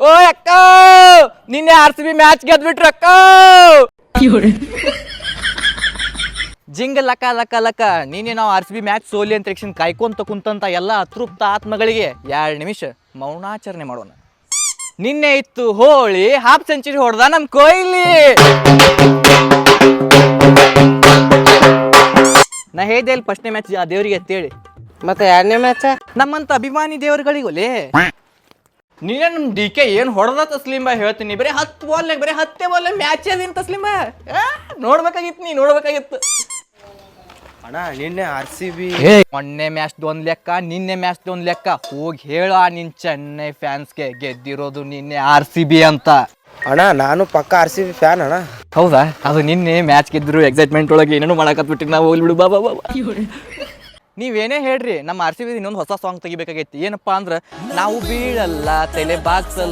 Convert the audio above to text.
ಓ ಅಕ್ಕ, ನಿನ್ನೆ RCB match ಗೆದ್ಬಿಟ್ರು ಅಕ್ಕ. ಜಿಂಗ ಲಕ ಲಕ ಲಕ. ನಿನ್ನೆ ನಾವು RCB ಮ್ಯಾಚ್ ಸೋಲಿ ಅಂತ ತಕ್ಷಣ ಕಾಯ್ಕೊಂತ ಕುಂತಂತ ಎಲ್ಲ ಅತೃಪ್ತ ಆತ್ಮಗಳಿಗೆ 2 ನಿಮಿಷ ಮೌನಾಚರಣೆ ಮಾಡೋಣ. ನಿನ್ನೆ ಇತ್ತು ಹೋಳಿ, ಹಾಫ್ ಸೆಂಚುರಿ ಹೊಡೆದ ನಮ್ ಕೊಹ್ಲಿ. ನಾ ಹೇಳ್ದೆ ಇಲ್ಲಿ ಫಸ್ಟ್ನೇ ಮ್ಯಾಚ್ ಆ ದೇವರಿಗೆ ಅಂತೇಳಿ. ಮತ್ತೆ 2ನೇ ಮ್ಯಾಚ್ ನಮ್ಮಂತ ಅಭಿಮಾನಿ ದೇವರುಗಳಿಗೊಲೆ. ನೀನೇ ನಮ್ DK ಏನ್ ಹೊಡೆದ ತಸ್ಲಿಂಬ ಹೇಳ್ತೀನಿ. ಬರೀ 10 ಬಾಲ್ನಾಗ ಬರೀ 10 ಬಾಲ್ ಮ್ಯಾಚ್ ಅದೇನು ತಸ್ಲಿಂಬ. ನೋಡ್ಬೇಕಾಗಿತ್ತು, ನೀ ನೋಡ್ಬೇಕಾಗಿತ್ತು ಅಣ್ಣ. ನಿನ್ನೆ RCB ಮೊನ್ನೆ ಮ್ಯಾಚ್ ಒಂದ್ ಲೆಕ್ಕ, ನಿನ್ನೆ ಮ್ಯಾಚ್ ಒಂದ್ ಲೆಕ್ಕ. ಹೋಗಿ ಹೇಳ ನಿನ್ ಚೆನ್ನೈ ಫ್ಯಾನ್ಸ್ಗೆ ಗೆದ್ದಿರೋದು ನಿನ್ನೆ RCB ಅಂತ. ಅಣ್ಣ ನಾನು ಪಕ್ಕ RCB ಫ್ಯಾನ್ ಅಣ್ಣ. ಹೌದಾ? ಅದು ನಿನ್ನೆ ಮ್ಯಾಚ್ ಗೆದ್ದಿರು ಎಕ್ಸೈಟ್ಮೆಂಟ್ ಒಳಗೆ ಏನೇನು ಮಾಡಕತ್ಬಿಟ್ಟು ನಾವು ಹೋಗ್ಬಿಡು ಬಾ ಬಾ ಬಾ. ನೀವೇನೇ ಹೇಳ್ರಿ, ನಮ್ಮ RCB ಇನ್ನೊಂದು ಹೊಸ ಸಾಂಗ್ ತೆಗಿಬೇಕಾಗೈತಿ. ಏನಪ್ಪಾ ಅಂದ್ರೆ, ನಾವು ಬೀಳಲ್ಲ ತಲೆ ಬಾಗ್ಸಲ್ಲ